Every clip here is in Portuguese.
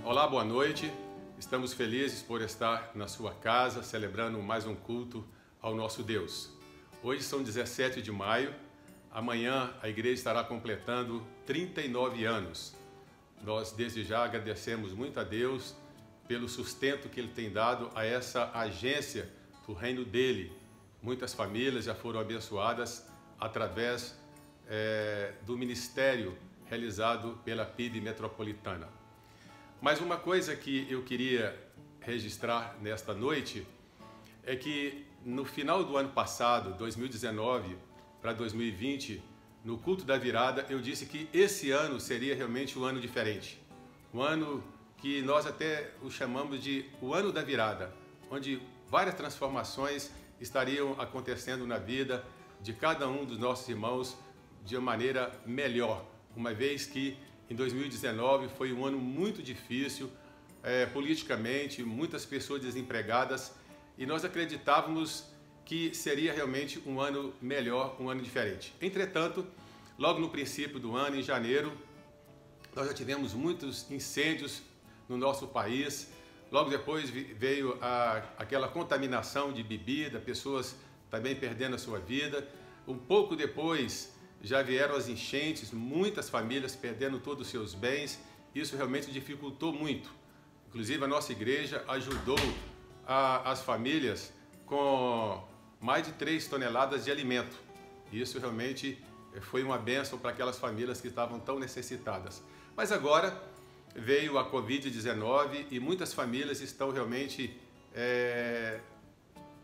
Olá, boa noite. Estamos felizes por estar na sua casa, celebrando mais um culto ao nosso Deus. Hoje são 17 de maio. Amanhã a igreja estará completando 39 anos. Nós desde já agradecemos muito a Deus pelo sustento que Ele tem dado a essa agência do reino dEle. Muitas famílias já foram abençoadas através do ministério realizado pela PIB Metropolitana. Mas uma coisa que eu queria registrar nesta noite é que no final do ano passado, 2019 para 2020, no culto da virada, eu disse que esse ano seria realmente um ano diferente. Um ano que nós até o chamamos de o ano da virada, onde várias transformações estariam acontecendo na vida de cada um dos nossos irmãos de uma maneira melhor, uma vez que em 2019 foi um ano muito difícil, politicamente, muitas pessoas desempregadas, e nós acreditávamos que seria realmente um ano melhor, um ano diferente. Entretanto, logo no princípio do ano, em janeiro, nós já tivemos muitos incêndios no nosso país. Logo depois veio aquela contaminação de bebida, pessoas também perdendo a sua vida. Um pouco depois já vieram as enchentes, muitas famílias perdendo todos os seus bens. Isso realmente dificultou muito. Inclusive a nossa igreja ajudou as famílias com mais de 3 toneladas de alimento. Isso realmente foi uma bênção para aquelas famílias que estavam tão necessitadas. Mas agora veio a Covid-19 e muitas famílias estão realmente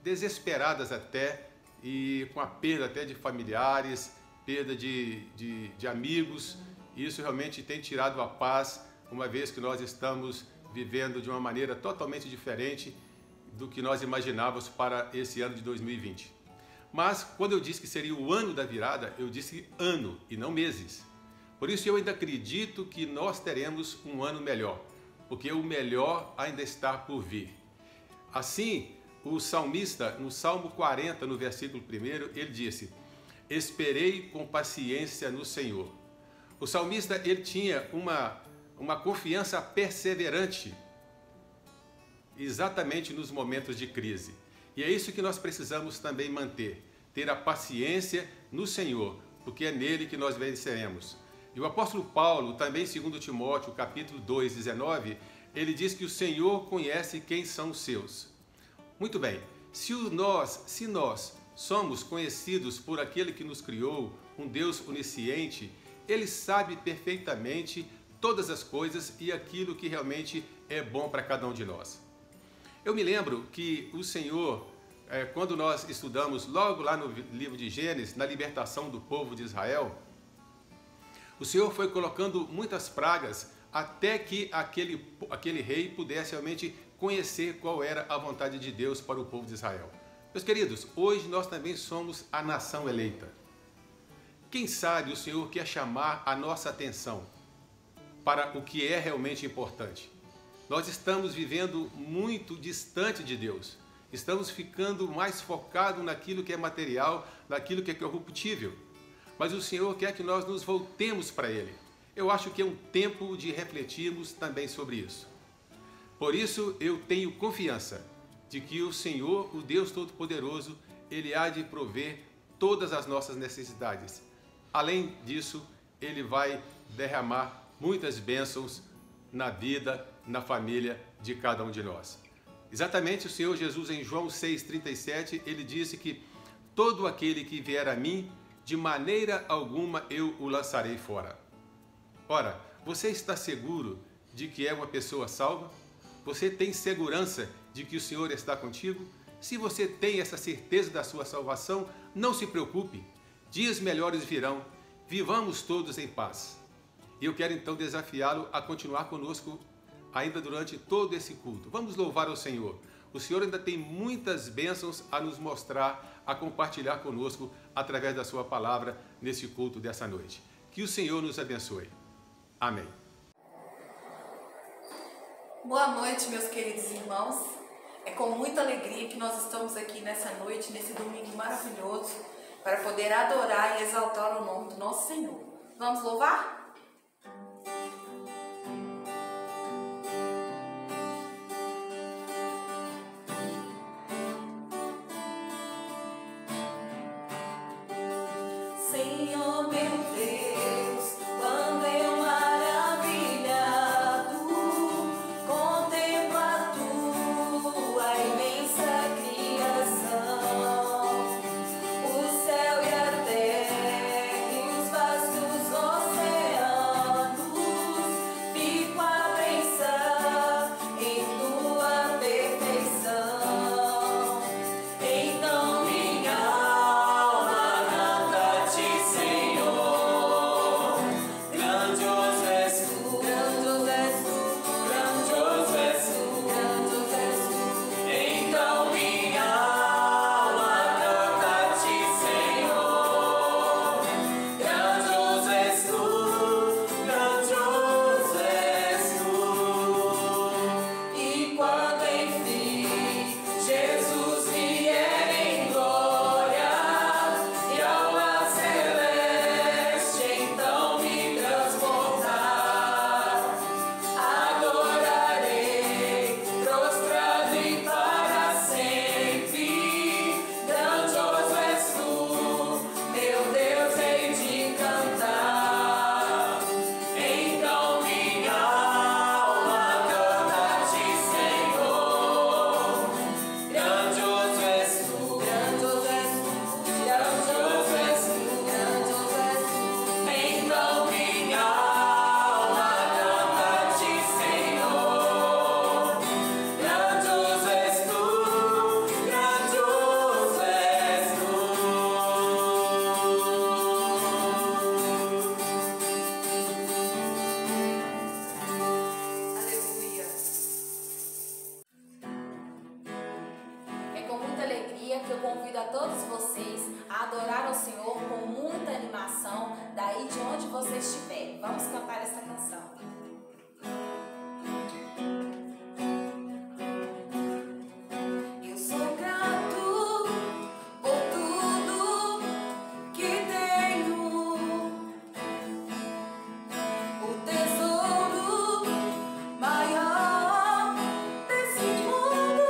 desesperadas até, e com a perda até de familiares, perda de amigos. Isso realmente tem tirado a paz, uma vez que nós estamos vivendo de uma maneira totalmente diferente do que nós imaginávamos para esse ano de 2020. Mas quando eu disse que seria o ano da virada, eu disse ano e não meses. Por isso eu ainda acredito que nós teremos um ano melhor, porque o melhor ainda está por vir. Assim, o salmista, no Salmo 40, no versículo 1, ele disse: esperei com paciência no Senhor. O salmista, ele tinha uma confiança perseverante, exatamente nos momentos de crise. E é isso que nós precisamos também manter, ter a paciência no Senhor, porque é nele que nós venceremos. E o apóstolo Paulo, também em 2 Timóteo, capítulo 2, 19, ele diz que o Senhor conhece quem são os seus. Muito bem, se nós somos conhecidos por aquele que nos criou, um Deus onisciente, Ele sabe perfeitamente todas as coisas e aquilo que realmente é bom para cada um de nós. Eu me lembro que o Senhor, quando nós estudamos logo lá no livro de Gênesis, na libertação do povo de Israel, o Senhor foi colocando muitas pragas até que aquele rei pudesse realmente conhecer qual era a vontade de Deus para o povo de Israel. Meus queridos, hoje nós também somos a nação eleita. Quem sabe o Senhor quer chamar a nossa atenção para o que é realmente importante. Nós estamos vivendo muito distante de Deus. Estamos ficando mais focados naquilo que é material, naquilo que é corruptível. Mas o Senhor quer que nós nos voltemos para Ele. Eu acho que é um tempo de refletirmos também sobre isso. Por isso eu tenho confiança de que o Senhor, o Deus Todo-Poderoso, Ele há de prover todas as nossas necessidades. Além disso, Ele vai derramar muitas bênçãos na vida, na família de cada um de nós. Exatamente o Senhor Jesus, em João 6,37, Ele disse que todo aquele que vier a mim, de maneira alguma eu o lançarei fora. Ora, você está seguro de que é uma pessoa salva? Você tem segurança de que o Senhor está contigo? Se você tem essa certeza da sua salvação, não se preocupe. Dias melhores virão. Vivamos todos em paz. E eu quero então desafiá-lo a continuar conosco ainda durante todo esse culto. Vamos louvar ao Senhor. O Senhor ainda tem muitas bênçãos a nos mostrar, a compartilhar conosco através da sua palavra nesse culto dessa noite. Que o Senhor nos abençoe. Amém. Boa noite, meus queridos irmãos. É com muita alegria que nós estamos aqui nessa noite, nesse domingo maravilhoso, para poder adorar e exaltar o nome do nosso Senhor. Vamos louvar? vamos cantar essa canção. Eu sou grato por tudo que tenho, o tesouro maior desse mundo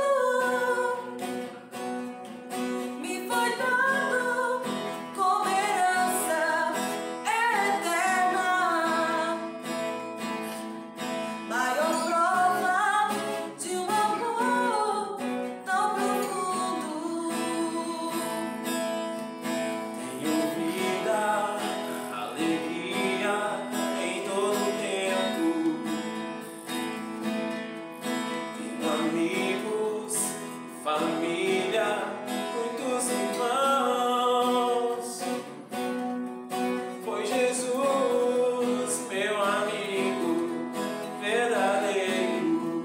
me foi dado como herança eterna. Maior prova de um amor tão profundo. Tenho vida, alegria em todo tempo. Tenho amigos, família, muitos irmãos. Foi Jesus, meu amigo verdadeiro,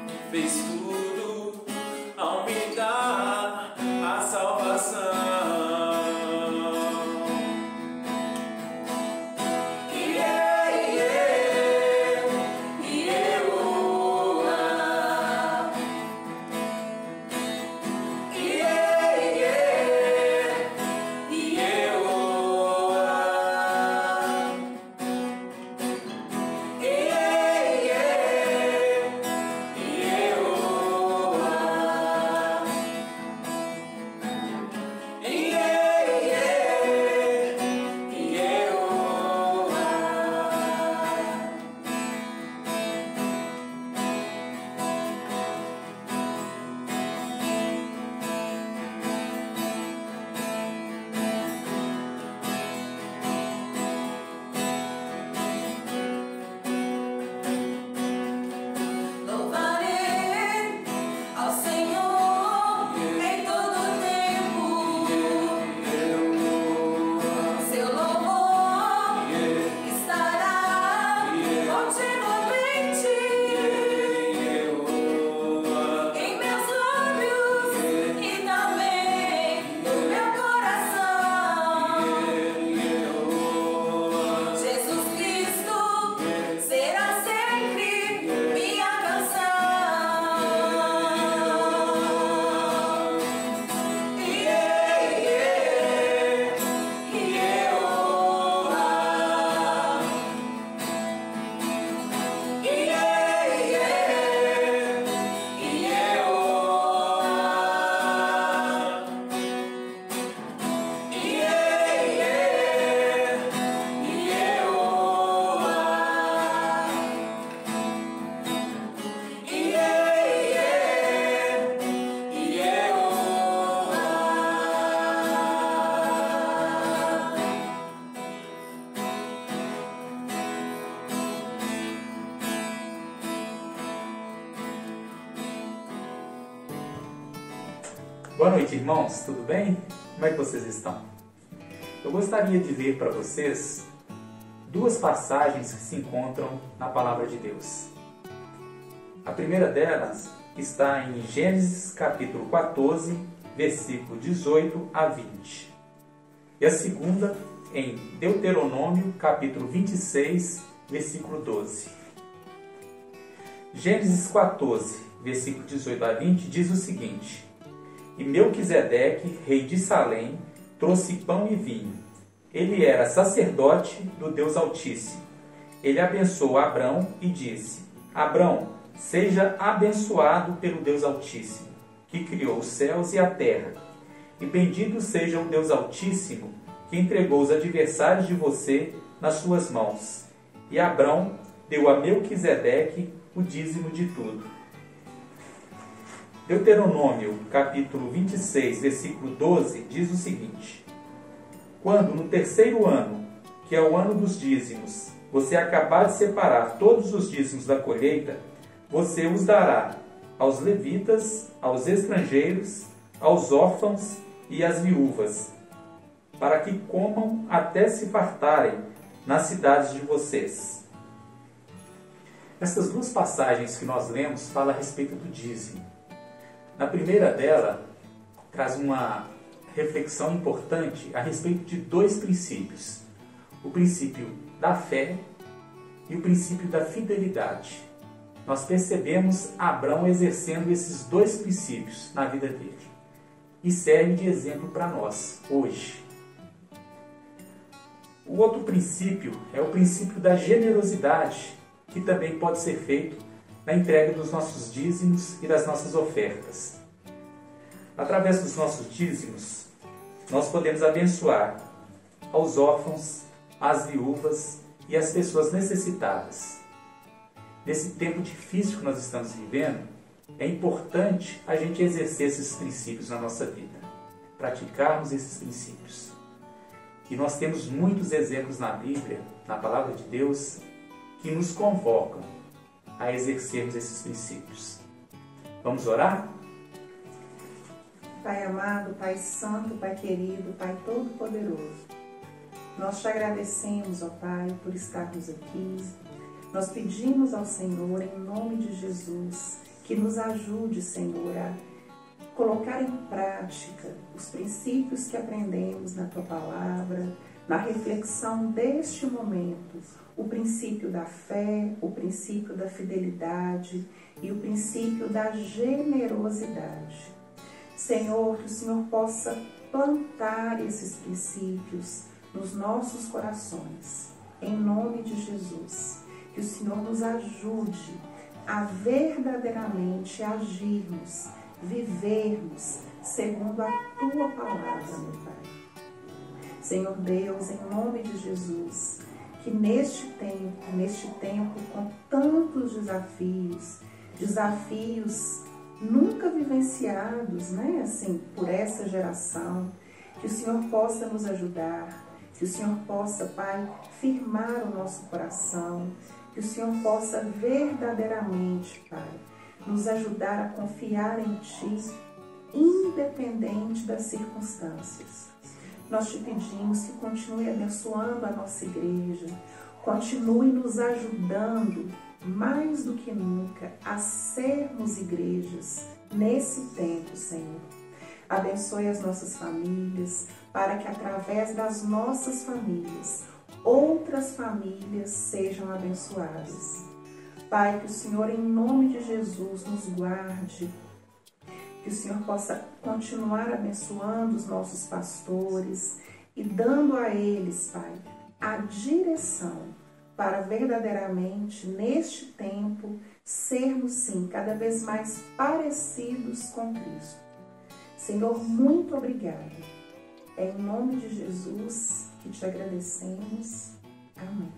que fez tudo ao me dar a salvação. Louvarei ao Senhor em todo tempo. Seu louvor estará continuamente em meus lábios e também no meu coração. Jesus Cristo será sempre minha canção. Boa noite, irmãos, tudo bem? Como é que vocês estão? Eu gostaria de ler para vocês duas passagens que se encontram na Palavra de Deus. A primeira delas está em Gênesis capítulo 14, versículo 18 a 20. E a segunda em Deuteronômio capítulo 26, versículo 12. Gênesis 14, versículo 18 a 20 diz o seguinte: E Melquisedeque, rei de Salém, trouxe pão e vinho. Ele era sacerdote do Deus Altíssimo. Ele abençoou Abrão e disse: Abrão, seja abençoado pelo Deus Altíssimo, que criou os céus e a terra. E bendito seja o Deus Altíssimo, que entregou os adversários de você nas suas mãos. E Abrão deu a Melquisedeque o dízimo de tudo. Deuteronômio, capítulo 26, versículo 12, diz o seguinte: Quando no terceiro ano, que é o ano dos dízimos, você acabar de separar todos os dízimos da colheita, você os dará aos levitas, aos estrangeiros, aos órfãos e às viúvas, para que comam até se fartarem nas cidades de vocês. Essas duas passagens que nós lemos falam a respeito do dízimo. Na primeira dela, traz uma reflexão importante a respeito de dois princípios. o princípio da fé e o princípio da fidelidade. Nós percebemos Abrão exercendo esses dois princípios na vida dele e serve de exemplo para nós hoje. O outro princípio é o princípio da generosidade, que também pode ser feito na entrega dos nossos dízimos e das nossas ofertas. Através dos nossos dízimos, nós podemos abençoar aos órfãos, às viúvas e às pessoas necessitadas. Nesse tempo difícil que nós estamos vivendo, é importante a gente exercer esses princípios na nossa vida, praticarmos esses princípios. E nós temos muitos exemplos na Bíblia, na Palavra de Deus, que nos convocam a exercermos esses princípios. Vamos orar? Pai amado, Pai santo, Pai querido, Pai todo-poderoso, nós te agradecemos, ó Pai, por estarmos aqui. Nós pedimos ao Senhor, em nome de Jesus, que nos ajude, Senhor, a colocar em prática os princípios que aprendemos na Tua Palavra, na reflexão deste momento, o princípio da fé, o princípio da fidelidade e o princípio da generosidade. Senhor, que o Senhor possa plantar esses princípios nos nossos corações, em nome de Jesus. Que o Senhor nos ajude a verdadeiramente agirmos, vivermos segundo a Tua Palavra, meu Pai. Senhor Deus, em nome de Jesus, que neste tempo com tantos desafios nunca vivenciados, né, assim, por essa geração, que o Senhor possa nos ajudar, que o Senhor possa, Pai, firmar o nosso coração, que o Senhor possa verdadeiramente, Pai, nos ajudar a confiar em Ti, independente das circunstâncias. Nós te pedimos que continue abençoando a nossa igreja, continue nos ajudando mais do que nunca a sermos igrejas nesse tempo, Senhor. Abençoe as nossas famílias, para que através das nossas famílias, outras famílias sejam abençoadas. Pai, que o Senhor, em nome de Jesus, nos guarde, que o Senhor possa continuar abençoando os nossos pastores e dando a eles, Pai, a direção para verdadeiramente, neste tempo, sermos, sim, cada vez mais parecidos com Cristo. Senhor, muito obrigada. É em nome de Jesus que te agradecemos. Amém.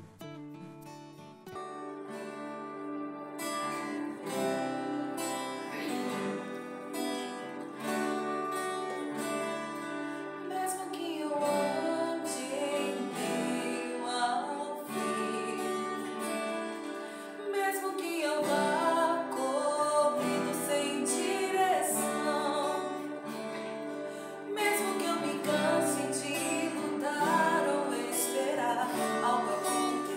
Mesmo que eu me canse de lutar ou esperar algo acontecer.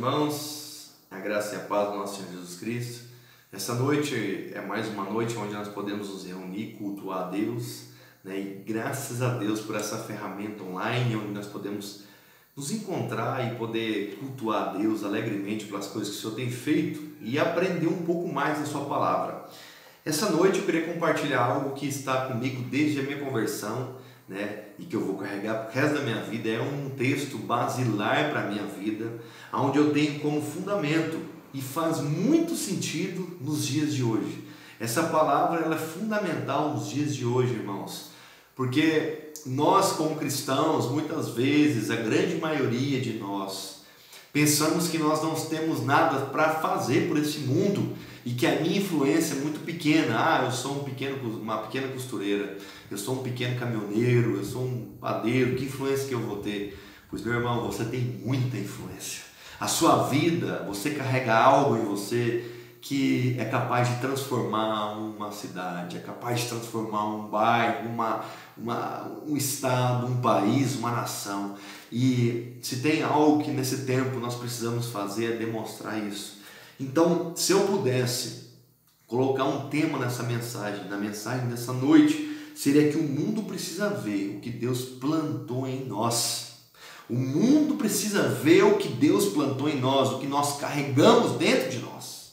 irmãos, a graça e a paz do nosso Senhor Jesus Cristo. Essa noite é mais uma noite onde nós podemos nos reunir, cultuar a Deus, né? E graças a Deus por essa ferramenta online, onde nós podemos nos encontrar e poder cultuar a Deus alegremente pelas coisas que o Senhor tem feito e aprender um pouco mais da sua palavra. Essa noite eu queria compartilhar algo que está comigo desde a minha conversão, né? E que eu vou carregar pro resto da minha vida. É um texto basilar para a minha vida, onde eu tenho como fundamento e faz muito sentido nos dias de hoje. Essa palavra ela é fundamental nos dias de hoje, irmãos, porque nós como cristãos, muitas vezes, a grande maioria de nós, pensamos que nós não temos nada para fazer por esse mundo e que a minha influência é muito pequena. Eu sou uma pequena costureira, eu sou um pequeno caminhoneiro, eu sou um padeiro, que influência que eu vou ter? Pois, meu irmão, você tem muita influência. A sua vida, você carrega algo em você que é capaz de transformar uma cidade, é capaz de transformar um bairro, um estado, um país, uma nação. E se tem algo que nesse tempo nós precisamos fazer é demonstrar isso. Então, se eu pudesse colocar um tema nessa mensagem, na mensagem dessa noite, seria que o mundo precisa ver o que Deus plantou em nós. O mundo precisa ver o que Deus plantou em nós, o que nós carregamos dentro de nós.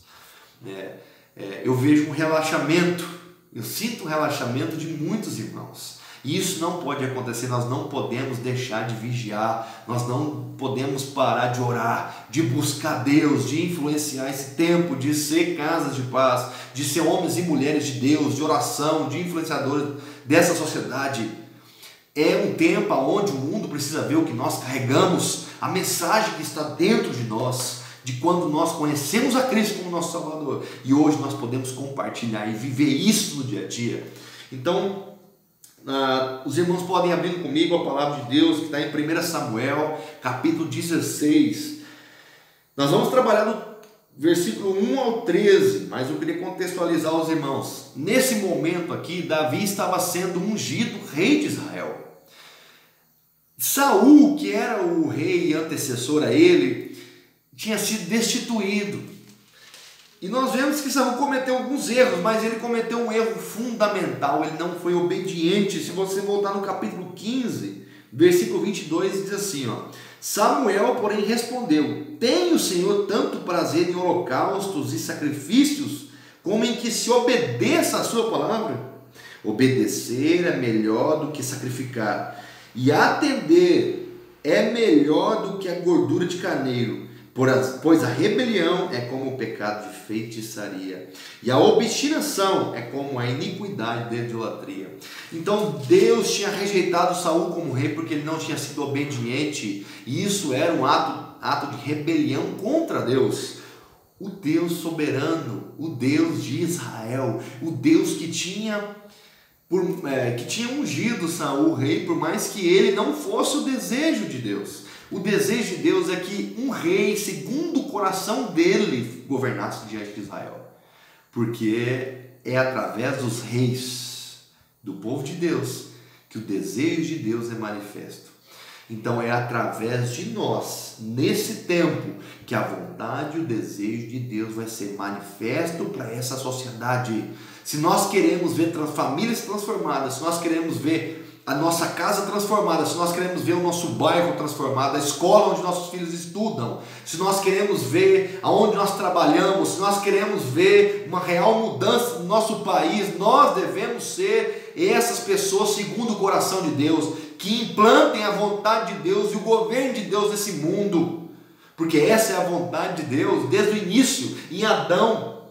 Eu vejo um relaxamento, eu sinto um relaxamento de muitos irmãos. E isso não pode acontecer, nós não podemos deixar de vigiar, nós não podemos parar de orar, de buscar Deus, de influenciar esse tempo, de ser casas de paz, de ser homens e mulheres de Deus, de oração, de influenciadores dessa sociedade. É um tempo onde o mundo precisa ver o que nós carregamos, a mensagem que está dentro de nós, de quando nós conhecemos a Cristo como nosso Salvador. E hoje nós podemos compartilhar e viver isso no dia a dia. Então, os irmãos podem abrir comigo a palavra de Deus que está em 1 Samuel, capítulo 16. Nós vamos trabalhar do versículo 1 ao 13, mas eu queria contextualizar os irmãos. Nesse momento aqui, Davi estava sendo ungido rei de Israel. Saul, que era o rei antecessor a ele, tinha sido destituído. E nós vemos que Saul cometeu alguns erros, mas ele cometeu um erro fundamental, ele não foi obediente. Se você voltar no capítulo 15, versículo 22, diz assim, Samuel, porém, respondeu: tem o Senhor tanto prazer em holocaustos e sacrifícios, como em que se obedeça a sua palavra? Obedecer é melhor do que sacrificar, e atender é melhor do que a gordura de carneiro, pois a rebelião é como o pecado de feitiçaria, e a obstinação é como a iniquidade da idolatria. Então Deus tinha rejeitado Saul como rei porque ele não tinha sido obediente, e isso era um ato de rebelião contra Deus, o Deus soberano, o Deus de Israel, o Deus que tinha ungido Saul rei, por mais que ele não fosse o desejo de Deus. O desejo de Deus é que um rei, segundo o coração dele, governasse diante de Israel. Porque é através dos reis, do povo de Deus, que o desejo de Deus é manifesto. Então é através de nós, nesse tempo, que a vontade e o desejo de Deus vai ser manifesto para essa sociedade. Se nós queremos ver famílias transformadas, se nós queremos ver a nossa casa transformada, se nós queremos ver o nosso bairro transformado, a escola onde nossos filhos estudam, se nós queremos ver aonde nós trabalhamos, se nós queremos ver uma real mudança no nosso país, nós devemos ser essas pessoas segundo o coração de Deus, que implantem a vontade de Deus e o governo de Deus nesse mundo, porque essa é a vontade de Deus desde o início. Em Adão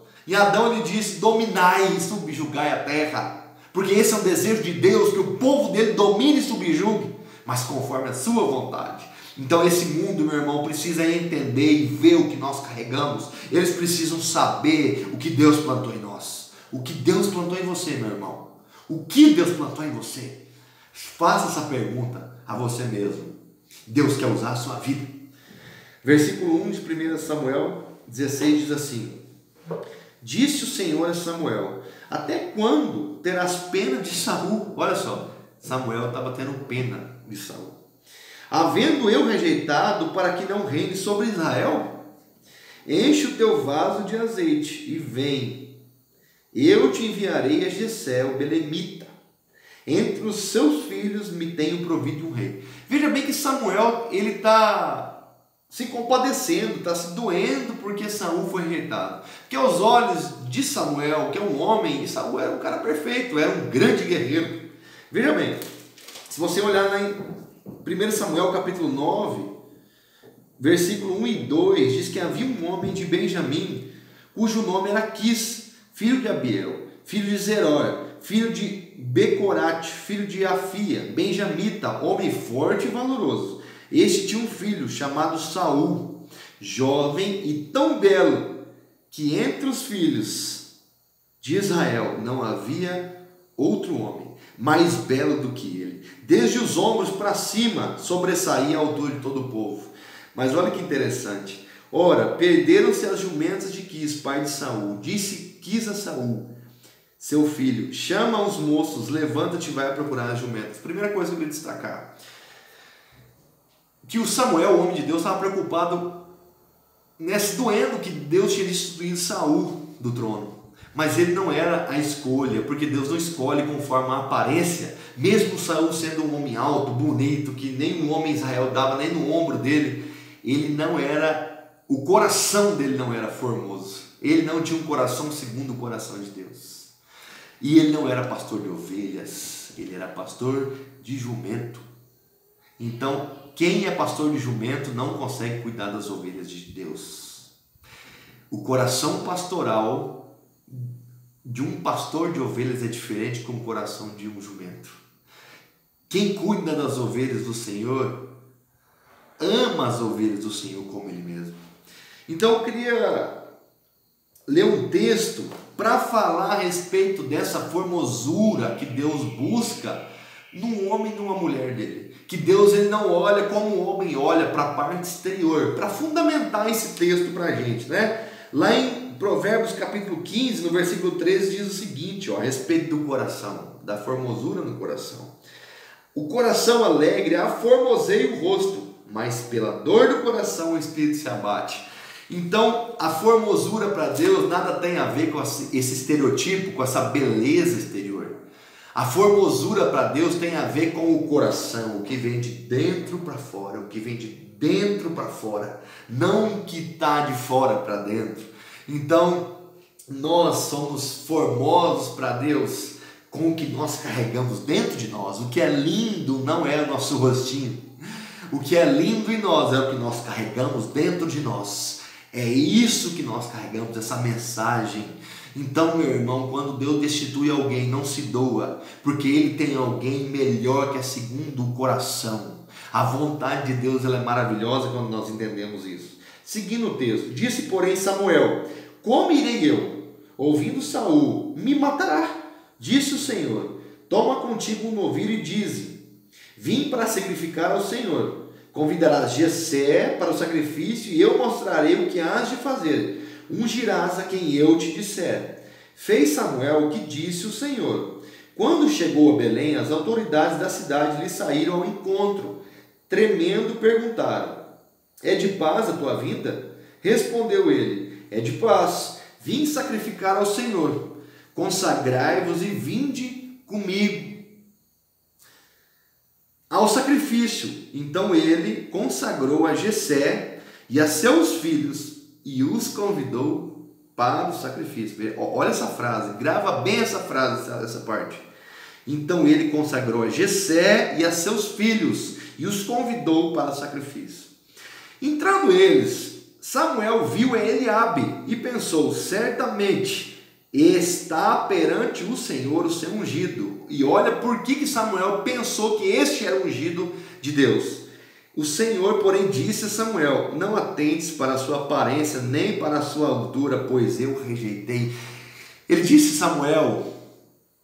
ele disse: dominai e subjugai a terra. Porque esse é o desejo de Deus, que o povo dele domine e subjugue, mas conforme a sua vontade. Então esse mundo, meu irmão, precisa entender e ver o que nós carregamos. Eles precisam saber o que Deus plantou em nós. O que Deus plantou em você, meu irmão. O que Deus plantou em você? Faça essa pergunta a você mesmo. Deus quer usar a sua vida. Versículo 1 de 1 Samuel 16 diz assim: disse o Senhor a Samuel: até quando terás pena de Saul? Olha só, Samuel estava tendo pena de Saul. Havendo eu rejeitado para que não reine sobre Israel? enche o teu vaso de azeite e vem. Eu te enviarei a Jessé, o belemita. Entre os seus filhos me tenho provido um rei. Veja bem que Samuel, ele está se compadecendo, está se doendo porque Saul foi rejeitado. Porque aos olhos de Samuel, que é um homem, e Saul era um cara perfeito, era um grande guerreiro. Veja bem, se você olhar lá em 1 Samuel capítulo 9, versículo 1 e 2, diz que havia um homem de Benjamim, cujo nome era Quis, filho de Abiel, filho de Zeror, filho de Becorate, filho de Afia, benjamita, homem forte e valoroso. Este tinha um filho chamado Saul, jovem e tão belo, que entre os filhos de Israel não havia outro homem mais belo do que ele. Desde os ombros para cima sobressaía a altura de todo o povo. Mas olha que interessante. Ora, perderam-se as jumentas de Quis, pai de Saul. Disse Quis a Saul, seu filho: chama os moços, levanta-te e vai procurar as jumentas. Primeira coisa que eu queria destacar, que o Samuel, o homem de Deus, estava preocupado nesse doendo que Deus tinha destituído Saul do trono. Mas ele não era a escolha, porque Deus não escolhe conforme a aparência. Mesmo Saul sendo um homem alto, bonito, que nem um homem Israel dava nem no ombro dele, ele não era, o coração dele não era formoso. Ele não tinha um coração segundo o coração de Deus. E ele não era pastor de ovelhas, ele era pastor de jumento. Então, quem é pastor de jumento não consegue cuidar das ovelhas de Deus. O coração pastoral de um pastor de ovelhas é diferente com o coração de um jumento. Quem cuida das ovelhas do Senhor ama as ovelhas do Senhor como Ele mesmo. Então eu queria ler um texto para falar a respeito dessa formosura que Deus busca num homem e numa mulher dele. Que Deus, ele não olha como o homem olha para a parte exterior, para fundamentar esse texto para a gente, né? Lá em Provérbios capítulo 15, no versículo 13, diz o seguinte, a respeito do coração, da formosura no coração. O coração alegre aformoseia o rosto, mas pela dor do coração o espírito se abate. Então, a formosura para Deus nada tem a ver com esse estereotipo, com essa beleza exterior. A formosura para Deus tem a ver com o coração, o que vem de dentro para fora, o que vem de dentro para fora, não o que está de fora para dentro. Então, nós somos formosos para Deus com o que nós carregamos dentro de nós. O que é lindo não é o nosso rostinho. O que é lindo em nós é o que nós carregamos dentro de nós. É isso que nós carregamos, essa mensagem. Então, meu irmão, quando Deus destitui alguém, não se doa, porque Ele tem alguém melhor que é segundo o coração. A vontade de Deus, ela é maravilhosa quando nós entendemos isso. Seguindo o texto, disse porém Samuel: como irei eu? Ouvindo Saul, me matará. Disse o Senhor: toma contigo um novilho e dize: vim para sacrificar ao Senhor. Convidarás Jessé para o sacrifício e eu mostrarei o que hás de fazer. Ungirás a quem eu te disser. Fez Samuel o que disse o Senhor. Quando chegou a Belém, as autoridades da cidade lhe saíram ao encontro. Tremendo, perguntaram: é de paz a tua vinda? Respondeu ele: é de paz. Vim sacrificar ao Senhor. Consagrai-vos e vinde comigo ao sacrifício. Então ele consagrou a Jessé e a seus filhos e os convidou para o sacrifício. Olha essa frase, grava bem essa frase, essa parte. Então ele consagrou a Jessé e a seus filhos e os convidou para o sacrifício. Entrando eles, Samuel viu Eliabe e pensou: certamente está perante o Senhor o seu ungido. E olha por que Samuel pensou que este era o ungido de Deus. O Senhor, porém, disse a Samuel: não atentes para a sua aparência, nem para a sua altura, pois eu rejeitei. Ele disse: Samuel,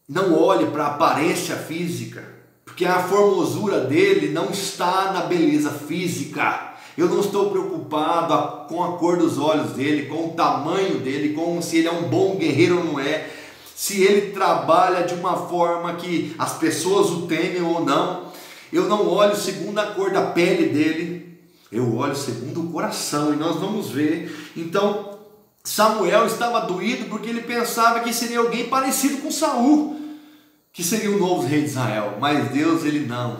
não olhe para a aparência física, porque a formosura dele não está na beleza física. Eu não estou preocupado com a cor dos olhos dele, com o tamanho dele, com se ele é um bom guerreiro ou não é, se ele trabalha de uma forma que as pessoas o temem ou não. Eu não olho segundo a cor da pele dele, eu olho segundo o coração. E nós vamos ver. Então, Samuel estava doído porque ele pensava que seria alguém parecido com Saul, que seria o novo rei de Israel. Mas Deus, ele não.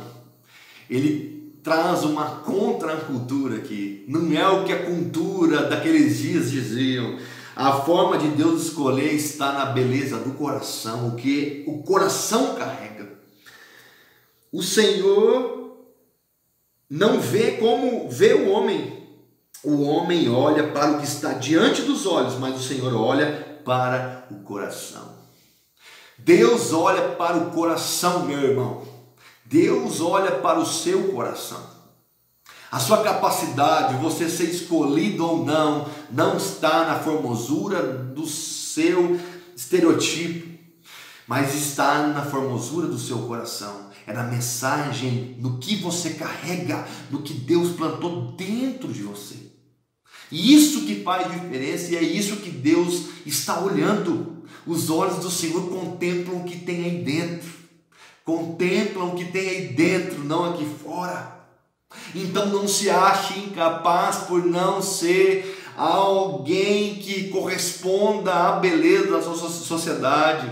Ele traz uma contracultura aqui. Não é o que a cultura daqueles dias diziam. A forma de Deus escolher está na beleza do coração, o que o coração carrega. O Senhor não vê como vê o homem. O homem olha para o que está diante dos olhos, mas o Senhor olha para o coração. Deus olha para o coração, meu irmão. Deus olha para o seu coração. A sua capacidade, você ser escolhido ou não, não está na formosura do seu estereotipo, mas está na formosura do seu coração. É na mensagem, no que você carrega, no que Deus plantou dentro de você. E isso que faz diferença, e é isso que Deus está olhando. Os olhos do Senhor contemplam o que tem aí dentro. Contemplam o que tem aí dentro, não aqui fora. Então não se ache incapaz por não ser alguém que corresponda à beleza da sua sociedade.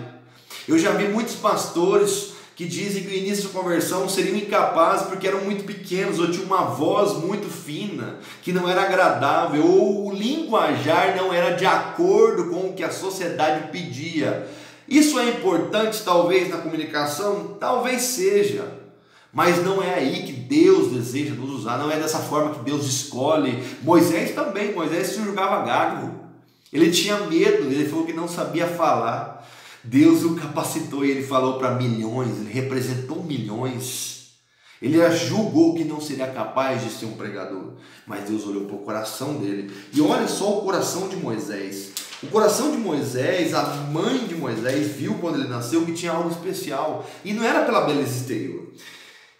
Eu já vi muitos pastores que dizem que o início da conversão seriam incapazes porque eram muito pequenos, ou tinham uma voz muito fina, que não era agradável, ou o linguajar não era de acordo com o que a sociedade pedia. Isso é importante talvez na comunicação? Talvez seja. Mas não é aí que Deus deseja nos usar, não é dessa forma que Deus escolhe. Moisés também, Moisés se julgava gago. Ele tinha medo, ele falou que não sabia falar. Deus o capacitou e ele falou para milhões, ele representou milhões. Ele julgou que não seria capaz de ser um pregador, mas Deus olhou para o coração dele. E olha só o coração de Moisés. O coração de Moisés, a mãe de Moisés viu quando ele nasceu que tinha algo especial. E não era pela beleza exterior.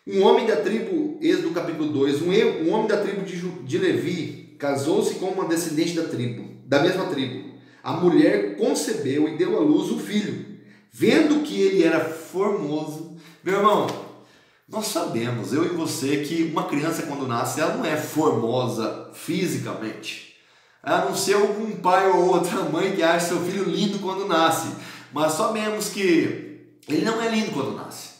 Um homem da tribo, Êxodo capítulo 2, um homem da tribo de Levi casou-se com uma descendente da mesma tribo. A mulher concebeu e deu à luz um filho. Vendo que ele era formoso, meu irmão, nós sabemos, eu e você, que uma criança quando nasce, ela não é formosa fisicamente. A não ser algum pai ou outra mãe que acha seu filho lindo quando nasce. Mas sabemos que ele não é lindo quando nasce.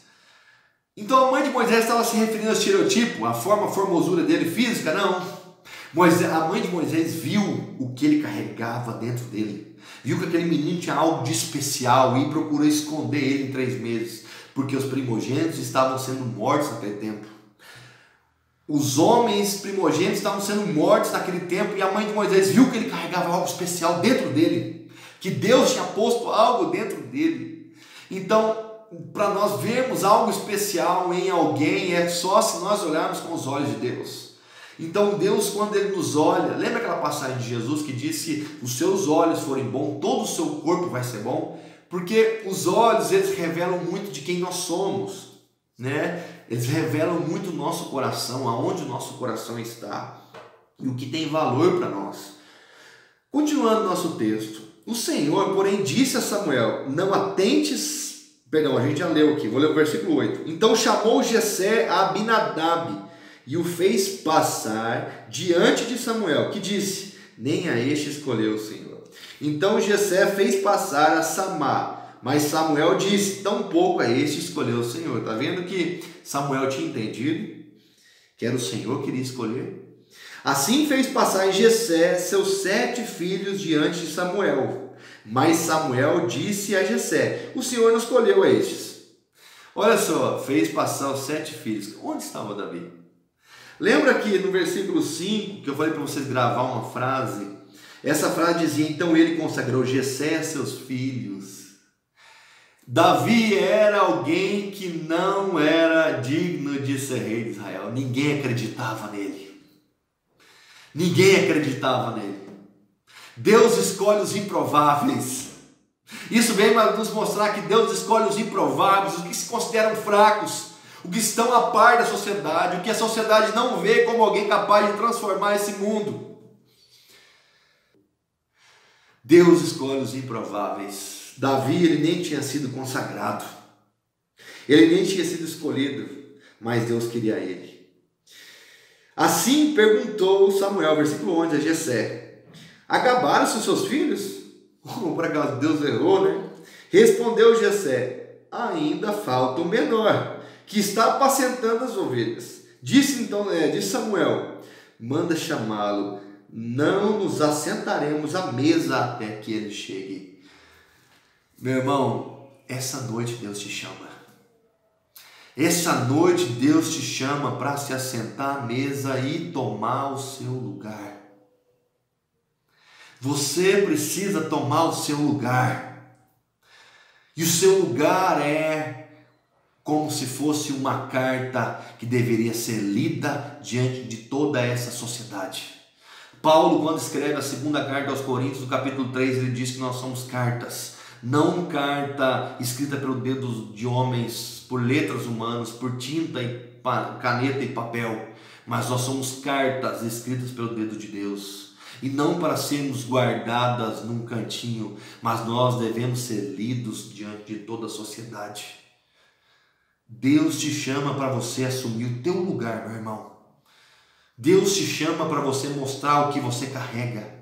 Então a mãe de Moisés estava se referindo ao estereotipo, a forma, a formosura dele física? Não. A mãe de Moisés viu o que ele carregava dentro dele. Viu que aquele menino tinha algo de especial e procurou esconder ele em 3 meses, porque os primogênitos estavam sendo mortos naquele tempo. Os homens primogênitos estavam sendo mortos naquele tempo e a mãe de Moisés viu que ele carregava algo especial dentro dele, que Deus tinha posto algo dentro dele. Então, para nós vermos algo especial em alguém, é só se nós olharmos com os olhos de Deus. Então Deus, quando Ele nos olha, lembra aquela passagem de Jesus que disse que os seus olhos forem bons, todo o seu corpo vai ser bom? Porque os olhos, eles revelam muito de quem nós somos, né? Eles revelam muito o nosso coração, aonde o nosso coração está e o que tem valor para nós. Continuando nosso texto, o Senhor, porém, disse a Samuel, não atentes... Perdão, a gente já leu aqui, vou ler o versículo 8. Então chamou Jessé a Abinadab e o fez passar diante de Samuel, que disse, nem a este escolheu o Senhor. Então Jessé fez passar a Samá, mas Samuel disse, tampouco a este escolheu o Senhor. Está vendo que Samuel tinha entendido que era o Senhor que iria escolher? Assim fez passar Jessé seus 7 filhos diante de Samuel. Mas Samuel disse a Jessé, o Senhor não escolheu a estes. Olha só, fez passar os 7 filhos. Onde estava Davi? Lembra que no versículo 5, que eu falei para vocês gravar uma frase? Essa frase dizia, então ele consagrou Jessé a seus filhos. Davi era alguém que não era digno de ser rei de Israel. Ninguém acreditava nele. Ninguém acreditava nele. Deus escolhe os improváveis. Isso vem para nos mostrar que Deus escolhe os improváveis, os que se consideram fracos, os que estão a par da sociedade, o que a sociedade não vê como alguém capaz de transformar esse mundo. Deus escolhe os improváveis. Davi, ele nem tinha sido consagrado, ele nem tinha sido escolhido, mas Deus queria ele. Assim perguntou Samuel, versículo 11, a Jessé: acabaram-se os seus filhos? Por acaso Deus errou, né? Respondeu Jessé: ainda falta o menor, que está apacentando as ovelhas. Disse Samuel: manda chamá-lo, não nos assentaremos à mesa até que ele chegue. Meu irmão, essa noite Deus te chama. Essa noite Deus te chama para se assentar à mesa e tomar o seu lugar. Você precisa tomar o seu lugar. E o seu lugar é como se fosse uma carta que deveria ser lida diante de toda essa sociedade. Paulo, quando escreve a segunda carta aos Coríntios, no capítulo 3, ele diz que nós somos cartas. Não carta escrita pelo dedo de homens, por letras humanas, por tinta, e caneta e papel. Mas nós somos cartas escritas pelo dedo de Deus. E não para sermos guardadas num cantinho, mas nós devemos ser lidos diante de toda a sociedade. Deus te chama para você assumir o teu lugar, meu irmão. Deus te chama para você mostrar o que você carrega.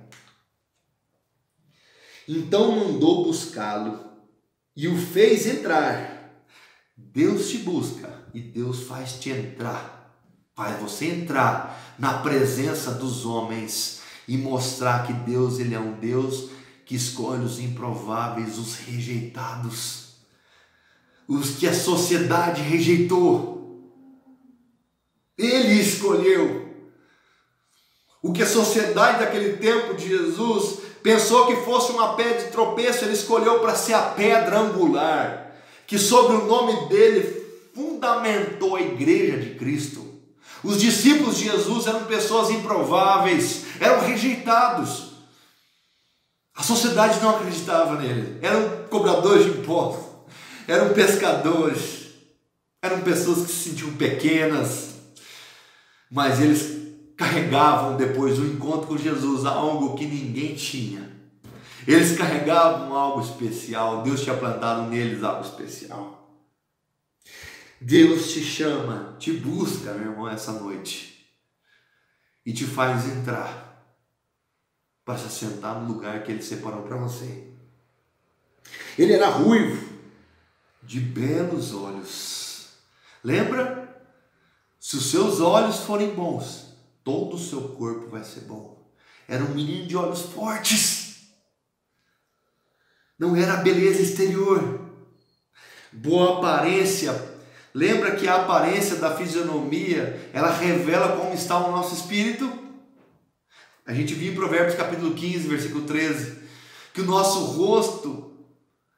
Então mandou buscá-lo e o fez entrar. Deus te busca e Deus faz te entrar. Faz você entrar na presença dos homens e mostrar que Deus, Ele é um Deus que escolhe os improváveis, os rejeitados, os que a sociedade rejeitou. Ele escolheu. O que a sociedade daquele tempo de Jesus pensou que fosse uma pedra de tropeço, Ele escolheu para ser a pedra angular, que sobre o nome dele fundamentou a igreja de Cristo. Os discípulos de Jesus eram pessoas improváveis, eram rejeitados. A sociedade não acreditava nele. Eram cobradores de impostos, eram pescadores, eram pessoas que se sentiam pequenas, mas eles carregavam depois do encontro com Jesus algo que ninguém tinha. Eles carregavam algo especial. Deus tinha plantado neles algo especial. Deus te chama, te busca, meu irmão, essa noite e te faz entrar para se sentar no lugar que Ele separou para você. Ele era ruivo, de belos olhos. Lembra? Se os seus olhos forem bons, todo o seu corpo vai ser bom. Era um menino de olhos fortes. Não era a beleza exterior. Boa aparência. Lembra que a aparência da fisionomia, ela revela como está o nosso espírito? A gente viu em Provérbios capítulo 15, versículo 13, que o nosso rosto,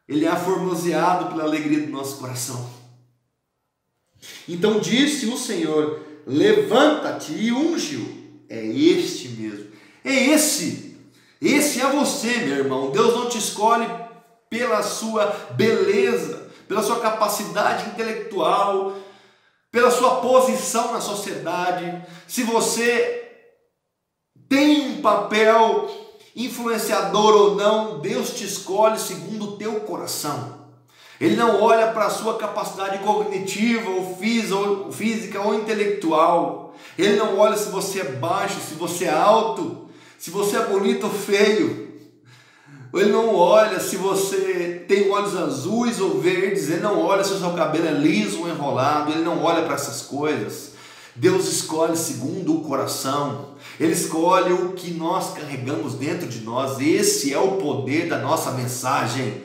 ele é aformoseado pela alegria do nosso coração. Então disse o Senhor: levanta-te e unge-o. É este mesmo. É esse. Esse é você, meu irmão. Deus não te escolhe pela sua beleza, pela sua capacidade intelectual, pela sua posição na sociedade. Se você tem um papel influenciador ou não, Deus te escolhe segundo o teu coração. Ele não olha para a sua capacidade cognitiva ou física ou intelectual. Ele não olha se você é baixo, se você é alto, se você é bonito ou feio. Ele não olha se você tem olhos azuis ou verdes. Ele não olha se o seu cabelo é liso ou enrolado. Ele não olha para essas coisas. Deus escolhe segundo o coração. Ele escolhe o que nós carregamos dentro de nós. Esse é o poder da nossa mensagem.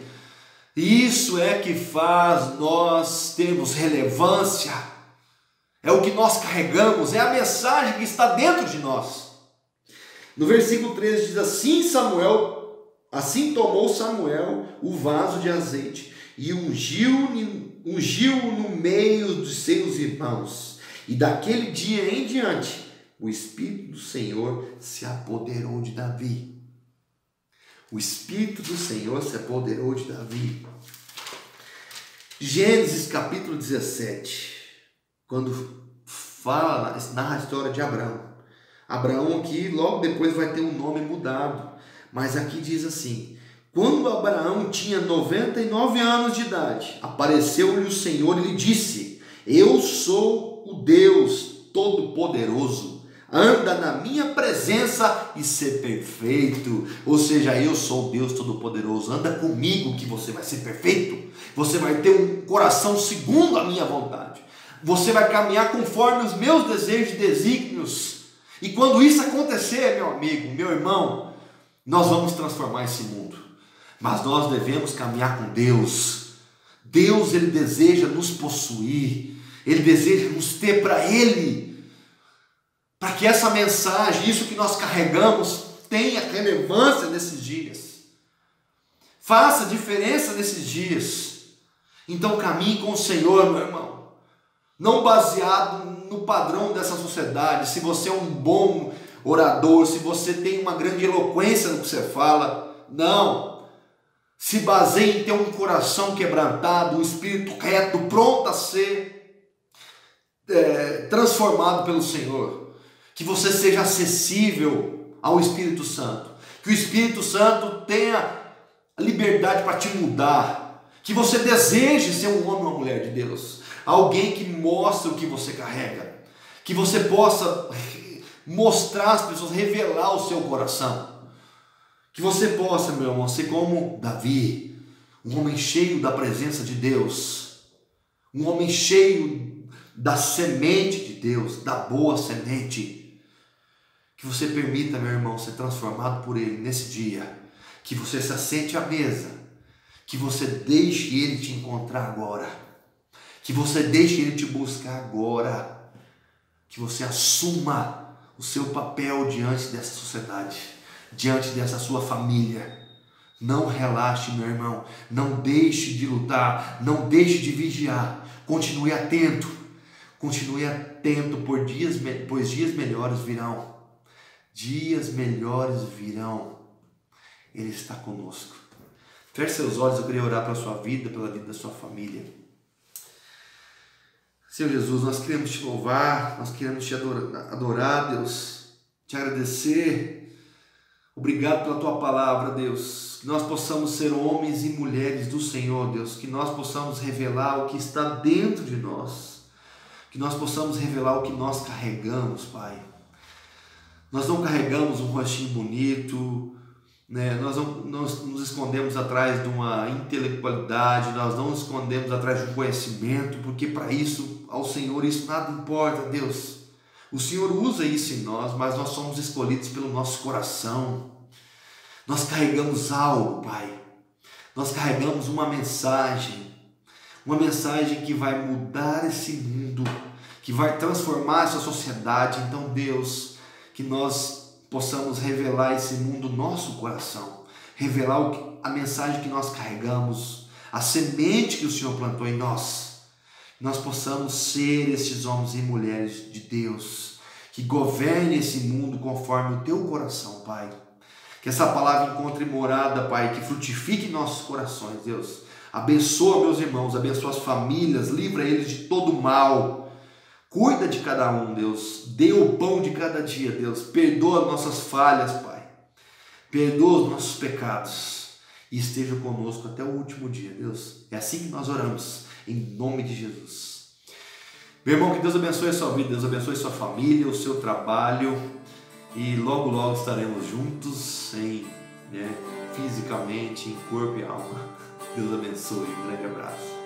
Isso é que faz nós termos relevância. É o que nós carregamos, é a mensagem que está dentro de nós. No versículo 13 diz assim tomou Samuel o vaso de azeite e ungiu no meio dos seus irmãos. E daquele dia em diante, o Espírito do Senhor se apoderou de Davi. O Espírito do Senhor se apoderou de Davi. Gênesis capítulo 17, quando narra a história de Abraão. Abraão aqui logo depois vai ter um nome mudado, mas aqui diz assim: quando Abraão tinha 99 anos de idade, apareceu-lhe o Senhor e lhe disse: eu sou o Deus Todo-Poderoso, anda na minha presença e ser perfeito. Ou seja, eu sou Deus Todo-Poderoso, anda comigo que você vai ser perfeito. Você vai ter um coração segundo a minha vontade. Você vai caminhar conforme os meus desejos e desígnios. E quando isso acontecer, meu amigo, meu irmão, nós vamos transformar esse mundo. Mas nós devemos caminhar com Deus. Deus, Ele deseja nos possuir. Ele deseja nos ter para Ele. Para que essa mensagem, isso que nós carregamos, tenha relevância nesses dias. Faça diferença nesses dias. Então caminhe com o Senhor, meu irmão. Não baseado no padrão dessa sociedade. Se você é um bom orador, se você tem uma grande eloquência no que você fala. Não. Se baseie em ter um coração quebrantado, um espírito reto, pronto a ser transformado pelo Senhor. Que você seja acessível ao Espírito Santo. Que o Espírito Santo tenha liberdade para te mudar. Que você deseje ser um homem ou uma mulher de Deus. Alguém que mostre o que você carrega. Que você possa mostrar às pessoas, revelar o seu coração. Que você possa, meu irmão, ser como Davi. Um homem cheio da presença de Deus. Um homem cheio da semente de Deus, da boa semente. Que você permita, meu irmão, ser transformado por Ele nesse dia. Que você se assente à mesa. Que você deixe Ele te encontrar agora. Que você deixe Ele te buscar agora. Que você assuma o seu papel diante dessa sociedade. Diante dessa sua família. Não relaxe, meu irmão. Não deixe de lutar. Não deixe de vigiar. Continue atento. Continue atento, pois dias melhores virão. Dias melhores virão. Ele está conosco. Feche seus olhos, eu queria orar pela sua vida, pela vida da sua família. Senhor Jesus, nós queremos te louvar, nós queremos te adorar, Deus, te agradecer. Obrigado pela tua palavra, Deus. Que nós possamos ser homens e mulheres do Senhor, Deus. Que nós possamos revelar o que está dentro de nós. Que nós possamos revelar o que nós carregamos, Pai. Nós não carregamos um rostinho bonito, né? Nós não nos escondemos atrás de uma intelectualidade, nós não nos escondemos atrás de um conhecimento, porque para isso, ao Senhor, isso nada importa, Deus. O Senhor usa isso em nós, mas nós somos escolhidos pelo nosso coração. Nós carregamos algo, Pai. Nós carregamos uma mensagem que vai mudar esse mundo, que vai transformar essa sociedade. Então, Deus, que nós possamos revelar esse mundo no nosso coração, revelar a mensagem que nós carregamos, a semente que o Senhor plantou em nós. Nós possamos ser esses homens e mulheres de Deus, que governe esse mundo conforme o teu coração, Pai. Que essa palavra encontre morada, Pai, que frutifique em nossos corações, Deus. Abençoa meus irmãos, abençoa as famílias, livra eles de todo mal. Cuida de cada um, Deus. Dê o pão de cada dia, Deus. Perdoa nossas falhas, Pai. Perdoa os nossos pecados. E esteja conosco até o último dia, Deus. É assim que nós oramos, em nome de Jesus. Meu irmão, que Deus abençoe a sua vida, Deus abençoe a sua família, o seu trabalho. E logo, logo estaremos juntos, fisicamente, em corpo e alma. Deus abençoe. Um grande abraço.